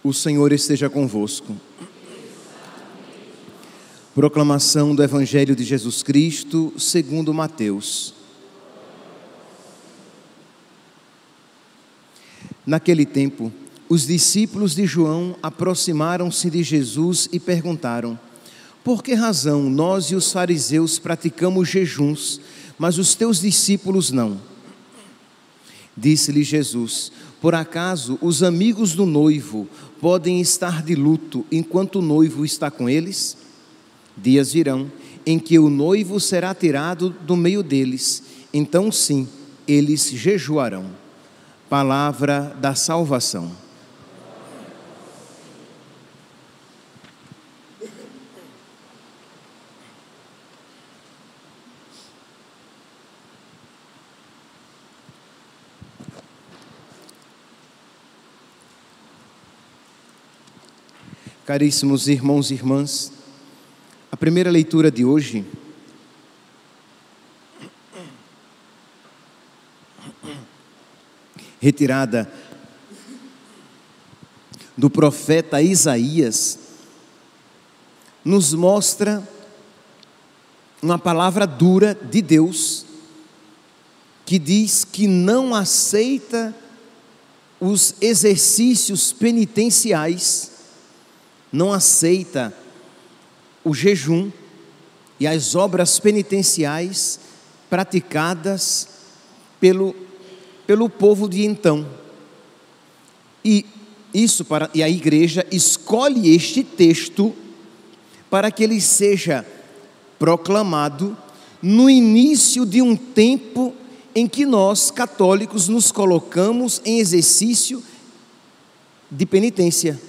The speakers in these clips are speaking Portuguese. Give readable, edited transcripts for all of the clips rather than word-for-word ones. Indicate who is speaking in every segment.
Speaker 1: O Senhor esteja convosco. Proclamação do Evangelho de Jesus Cristo, segundo Mateus. Naquele tempo, os discípulos de João aproximaram-se de Jesus e perguntaram: por que razão nós e os fariseus praticamos jejuns, mas os teus discípulos não? Disse-lhe Jesus: por acaso os amigos do noivo podem estar de luto enquanto o noivo está com eles? Dias virão em que o noivo será tirado do meio deles, então sim, eles jejuarão. Palavra da salvação. Caríssimos irmãos e irmãs, a primeira leitura de hoje retirada do profeta Isaías, nos mostra uma palavra dura de Deus, que diz que não aceita os exercícios penitenciais, não aceita o jejum e as obras penitenciais praticadas pelo povo de então. E a igreja escolhe este texto para que ele seja proclamado no início de um tempo em que nós, católicos, nos colocamos em exercício de penitência.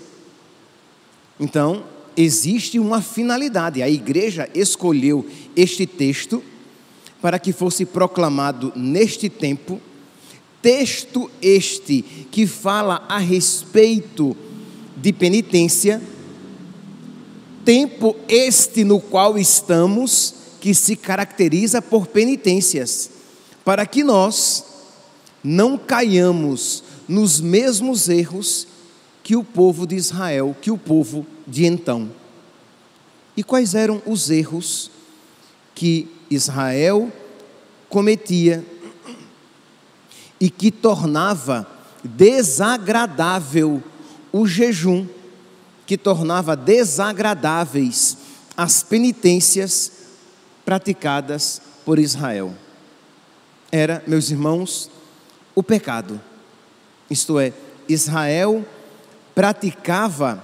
Speaker 1: Então, existe uma finalidade. A igreja escolheu este texto para que fosse proclamado neste tempo. Texto este que fala a respeito de penitência. Tempo este no qual estamos, que se caracteriza por penitências, para que nós não caiamos nos mesmos erros que o povo de Israel, que o povo de então. E quais eram os erros que Israel cometia e que tornava desagradável o jejum, que tornava desagradáveis as penitências praticadas por Israel? Era, meus irmãos, o pecado. Isto é, Israel praticava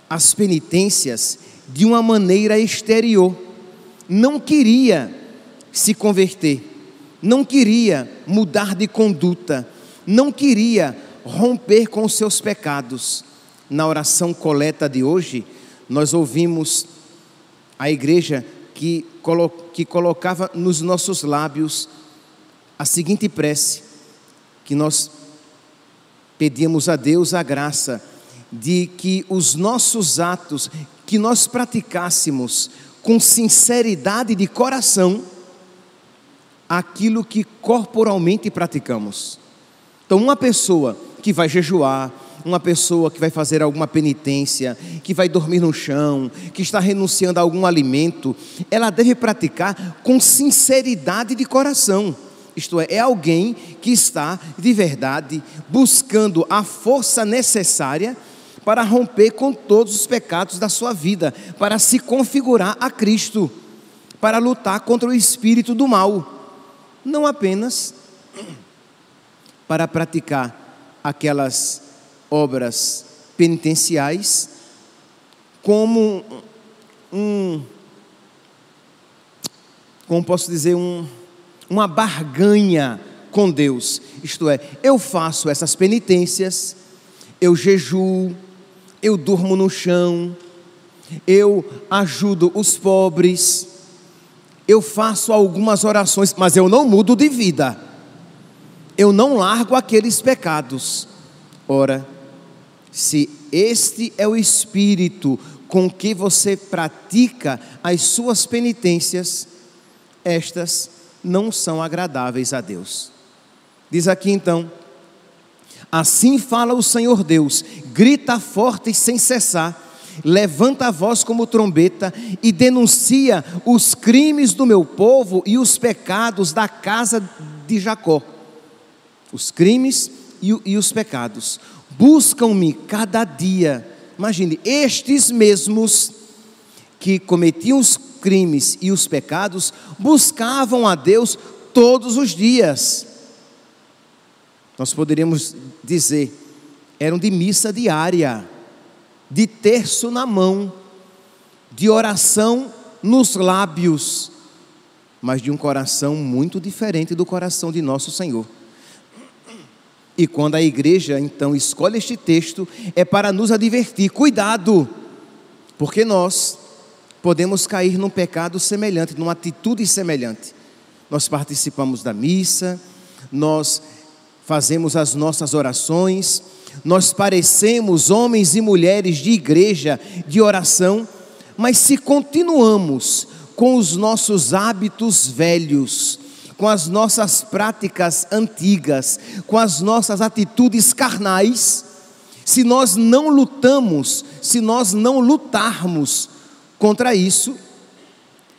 Speaker 1: as penitências de uma maneira exterior, não queria se converter, não queria mudar de conduta, não queria romper com os seus pecados. Na oração coleta de hoje, nós ouvimos a igreja que colocava nos nossos lábios a seguinte prece, que nós pedíamos a Deus a graça de que os nossos atos, que nós praticássemos com sinceridade de coração aquilo que corporalmente praticamos. Então, uma pessoa que vai jejuar, uma pessoa que vai fazer alguma penitência, que vai dormir no chão, que está renunciando a algum alimento, ela deve praticar com sinceridade de coração. Isto é alguém que está de verdade buscando a força necessária para romper com todos os pecados da sua vida, para se configurar a Cristo, para lutar contra o espírito do mal, não apenas para praticar aquelas obras penitenciais como uma barganha com Deus. Isto é, eu faço essas penitências, eu jejuo, eu durmo no chão, eu ajudo os pobres, eu faço algumas orações, mas eu não mudo de vida, eu não largo aqueles pecados. Ora, se este é o espírito com que você pratica as suas penitências, estas não são agradáveis a Deus. Diz aqui então: Assim fala o Senhor Deus: grita forte e sem cessar, levanta a voz como trombeta e denuncia os crimes do meu povo e os pecados da casa de Jacó. Os crimes e os pecados. Buscam-me cada dia. Imagine, estes mesmos que cometiam os crimes e os pecados, buscavam a Deus todos os dias. Nós poderíamos dizer, eram de missa diária, de terço na mão, de oração nos lábios, mas de um coração muito diferente do coração de nosso Senhor. E quando a igreja então escolhe este texto, é para nos advertir: cuidado, porque nós podemos cair num pecado semelhante, numa atitude semelhante. Nós participamos da missa, nós fazemos as nossas orações, nós parecemos homens e mulheres de igreja, de oração, mas se continuamos com os nossos hábitos velhos, com as nossas práticas antigas, com as nossas atitudes carnais, se nós não lutamos, se nós não lutarmos contra isso,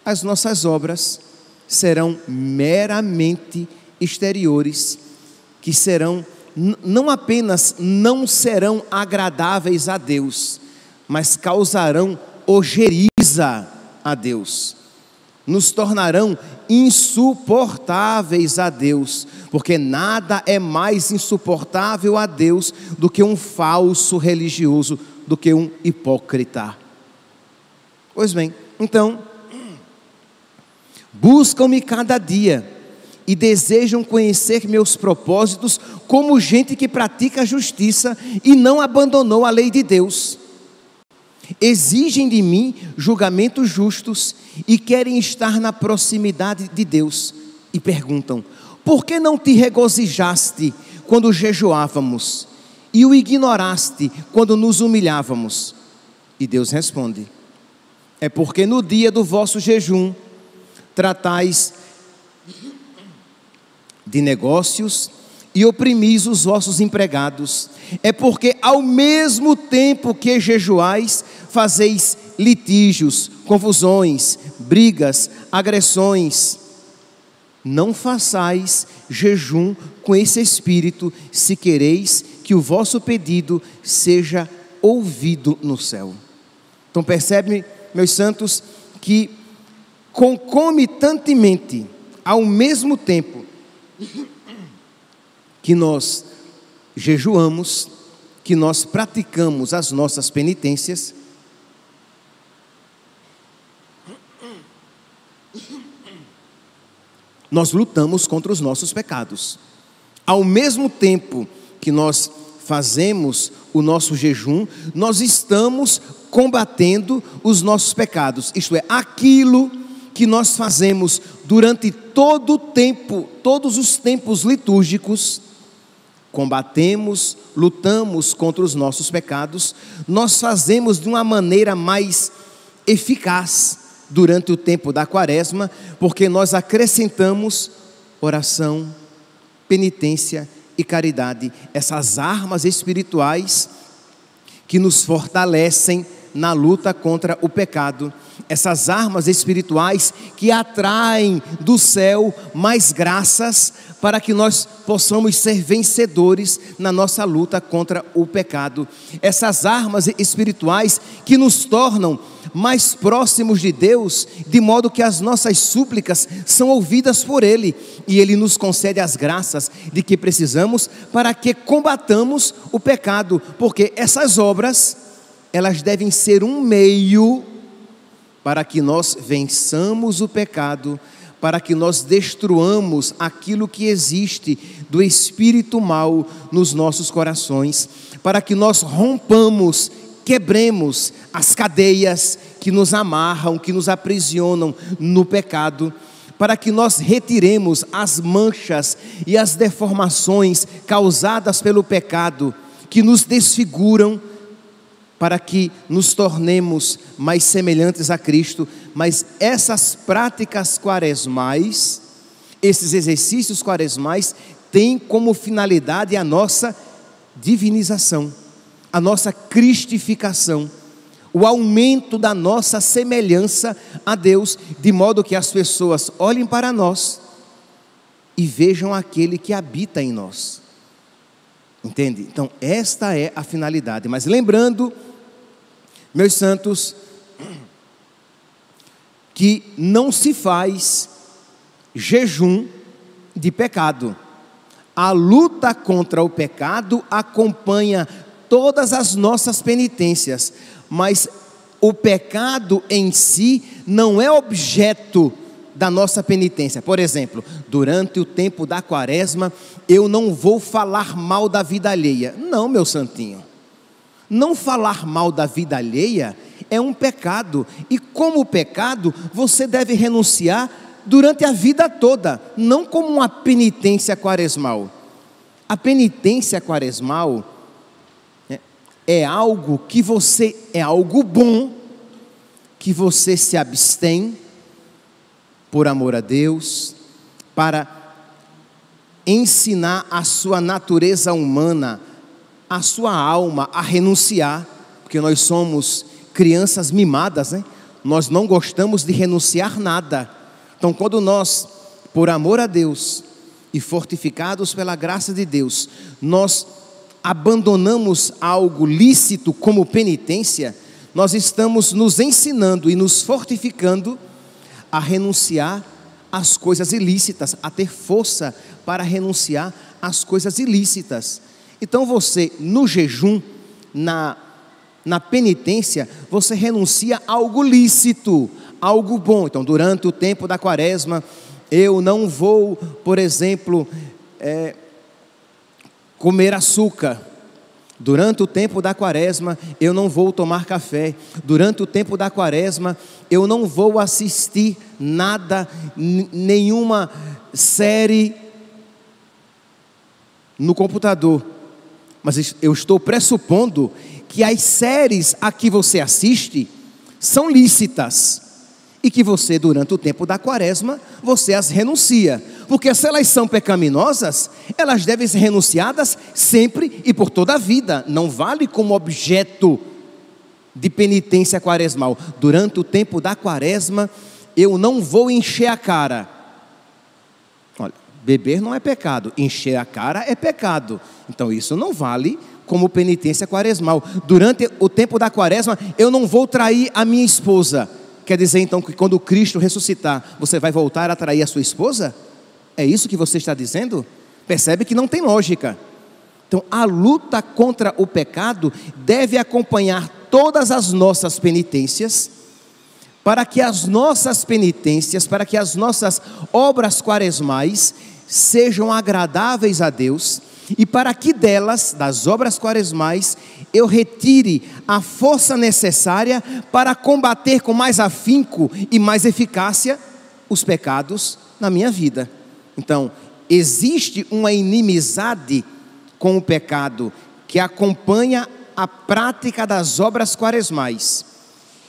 Speaker 1: as nossas obras serão meramente exteriores, que serão, não apenas não serão agradáveis a Deus, mas causarão ojeriza a Deus, nos tornarão insuportáveis a Deus, porque nada é mais insuportável a Deus do que um falso religioso, do que um hipócrita. Pois bem, então, buscam-me cada dia e desejam conhecer meus propósitos, como gente que pratica a justiça e não abandonou a lei de Deus. Exigem de mim julgamentos justos e querem estar na proximidade de Deus. E perguntam: por que não te regozijaste quando jejuávamos e o ignoraste quando nos humilhávamos? E Deus responde: é porque no dia do vosso jejum tratais de negócios e oprimis os vossos empregados. É porque ao mesmo tempo que jejuais, fazeis litígios, confusões, brigas, agressões. Não façais jejum com esse espírito, se quereis que o vosso pedido seja ouvido no céu. Então percebe, meus santos, que concomitantemente, ao mesmo tempo que nós jejuamos, que nós praticamos as nossas penitências, nós lutamos contra os nossos pecados. Ao mesmo tempo que nós fazemos o nosso jejum, nós estamos combatendo os nossos pecados, isto é, aquilo que nós fazemos durante todo o tempo, todos os tempos litúrgicos, combatemos, lutamos contra os nossos pecados, nós fazemos de uma maneira mais eficaz durante o tempo da quaresma, porque nós acrescentamos oração, penitência e caridade, essas armas espirituais que nos fortalecem na luta contra o pecado, essas armas espirituais que atraem do céu mais graças para que nós possamos ser vencedores na nossa luta contra o pecado, essas armas espirituais que nos tornam mais próximos de Deus, de modo que as nossas súplicas são ouvidas por Ele, e Ele nos concede as graças de que precisamos para que combatamos o pecado, porque essas obras, elas devem ser um meio para que nós vençamos o pecado, para que nós destruamos aquilo que existe do espírito mau nos nossos corações, para que nós rompamos, quebremos as cadeias que nos amarram, que nos aprisionam no pecado, para que nós retiremos as manchas e as deformações causadas pelo pecado, que nos desfiguram, para que nos tornemos mais semelhantes a Cristo. Mas essas práticas quaresmais, esses exercícios quaresmais, têm como finalidade a nossa divinização, a nossa cristificação, o aumento da nossa semelhança a Deus, de modo que as pessoas olhem para nós e vejam aquele que habita em nós. Entende? Então, esta é a finalidade. Mas lembrando, meus santos, que não se faz jejum de pecado. A luta contra o pecado acompanha todas as nossas penitências, mas o pecado em si não é objeto da nossa penitência. Por exemplo, durante o tempo da quaresma, eu não vou falar mal da vida alheia. Não, meu santinho. Não falar mal da vida alheia é um pecado. E como pecado, você deve renunciar durante a vida toda, não como uma penitência quaresmal. A penitência quaresmal é algo que é algo bom, que você se abstém por amor a Deus, para ensinar a sua natureza humana, a sua alma a renunciar, porque nós somos crianças mimadas, né? Nós não gostamos de renunciar nada. Então, quando nós, por amor a Deus e fortificados pela graça de Deus, nós abandonamos algo lícito como penitência, nós estamos nos ensinando e nos fortificando a renunciar às coisas ilícitas, a ter força para renunciar às coisas ilícitas. Então você, no jejum, na penitência, você renuncia a algo lícito, algo bom. Então, durante o tempo da quaresma, eu não vou, por exemplo, comer açúcar. Durante o tempo da quaresma, eu não vou tomar café. Durante o tempo da quaresma, eu não vou assistir nada, nenhuma série no computador. Mas eu estou pressupondo que as séries a que você assiste são lícitas. E que você, durante o tempo da quaresma, você as renuncia. Porque se elas são pecaminosas, elas devem ser renunciadas sempre e por toda a vida. Não vale como objeto de penitência quaresmal. Durante o tempo da quaresma, eu não vou encher a cara. Olha, beber não é pecado, encher a cara é pecado. Então isso não vale como penitência quaresmal. Durante o tempo da quaresma, eu não vou trair a minha esposa. Quer dizer então que quando Cristo ressuscitar, você vai voltar a trair a sua esposa? É isso que você está dizendo? Percebe que não tem lógica. Então a luta contra o pecado deve acompanhar todas as nossas penitências, para que as nossas penitências, para que as nossas obras quaresmais sejam agradáveis a Deus, e para que delas, das obras quaresmais, eu retire a força necessária para combater com mais afinco e mais eficácia os pecados na minha vida. Então, existe uma inimizade com o pecado que acompanha a prática das obras quaresmais.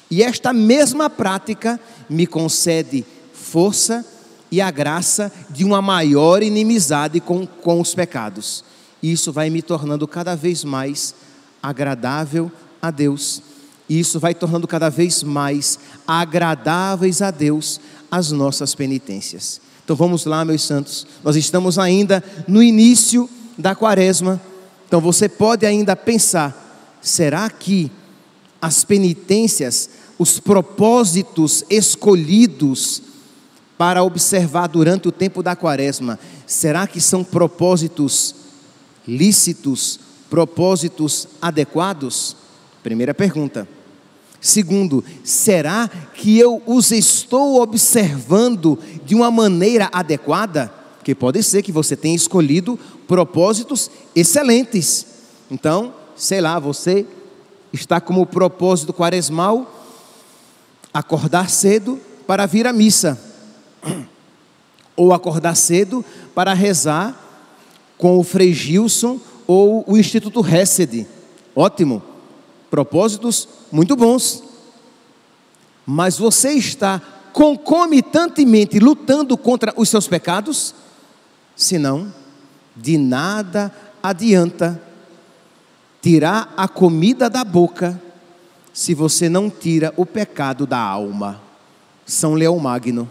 Speaker 1: E esta mesma prática me concede força e a graça de uma maior inimizade com os pecados. E isso vai me tornando cada vez mais agradável a Deus. E isso vai tornando cada vez mais agradáveis a Deus as nossas penitências. Então vamos lá, meus santos. Nós estamos ainda no início da quaresma. Então você pode ainda pensar, será que as penitências, os propósitos escolhidos para observar durante o tempo da quaresma, será que são propósitos lícitos, propósitos adequados? Primeira pergunta. Segundo, será que eu os estou observando de uma maneira adequada? Porque pode ser que você tenha escolhido propósitos excelentes. Então, sei lá, você está como propósito quaresmal acordar cedo para vir à missa, ou acordar cedo para rezar com o Frei Gilson ou o Instituto Hesed. Ótimo, propósitos muito bons. Mas você está concomitantemente lutando contra os seus pecados? Senão, de nada adianta tirar a comida da boca se você não tira o pecado da alma. São Leão Magno,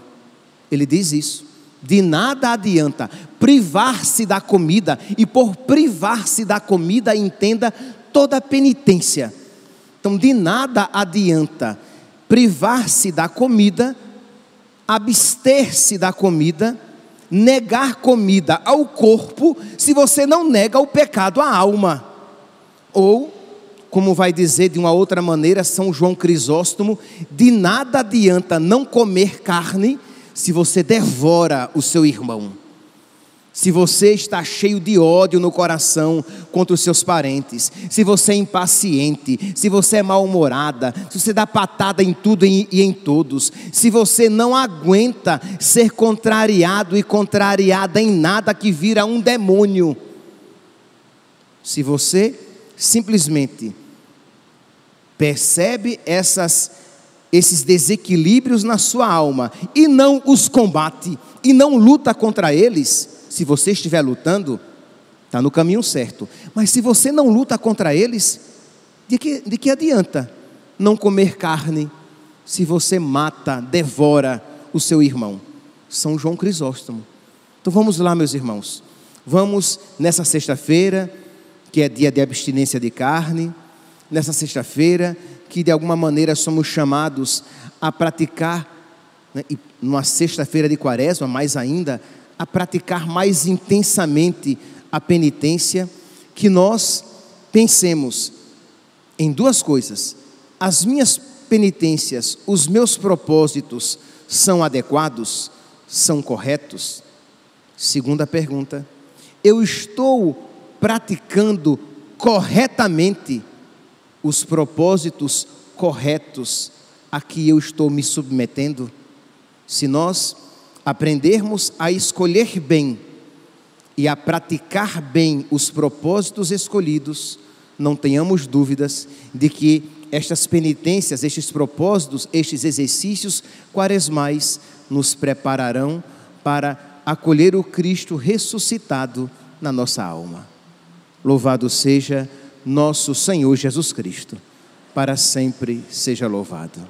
Speaker 1: ele diz isso. De nada adianta privar-se da comida, e por privar-se da comida entenda toda a penitência. Então, de nada adianta privar-se da comida, abster-se da comida, negar comida ao corpo, se você não nega o pecado à alma. Ou, como vai dizer de uma outra maneira São João Crisóstomo, de nada adianta não comer carne se você devora o seu irmão. Se você está cheio de ódio no coração contra os seus parentes, se você é impaciente, se você é mal-humorada, se você dá patada em tudo e em todos, se você não aguenta ser contrariado e contrariada em nada, que vira um demônio, se você simplesmente percebe esses desequilíbrios na sua alma e não os combate e não luta contra eles, se você estiver lutando, está no caminho certo. Mas se você não luta contra eles, de que adianta não comer carne se você mata, devora o seu irmão? São João Crisóstomo. Então vamos lá, meus irmãos, vamos nessa sexta-feira, que é dia de abstinência de carne, nessa sexta-feira que de alguma maneira somos chamados a praticar, né, e numa sexta-feira de quaresma mais ainda, a praticar mais intensamente a penitência, que nós pensemos em duas coisas: as minhas penitências, os meus propósitos são adequados, são corretos? Segunda pergunta: eu estou praticando corretamente os propósitos corretos a que eu estou me submetendo? Se nós aprendermos a escolher bem e a praticar bem os propósitos escolhidos, não tenhamos dúvidas de que estas penitências, estes propósitos, estes exercícios quaresmais nos prepararão para acolher o Cristo ressuscitado na nossa alma. Louvado seja nosso Senhor Jesus Cristo, para sempre seja louvado.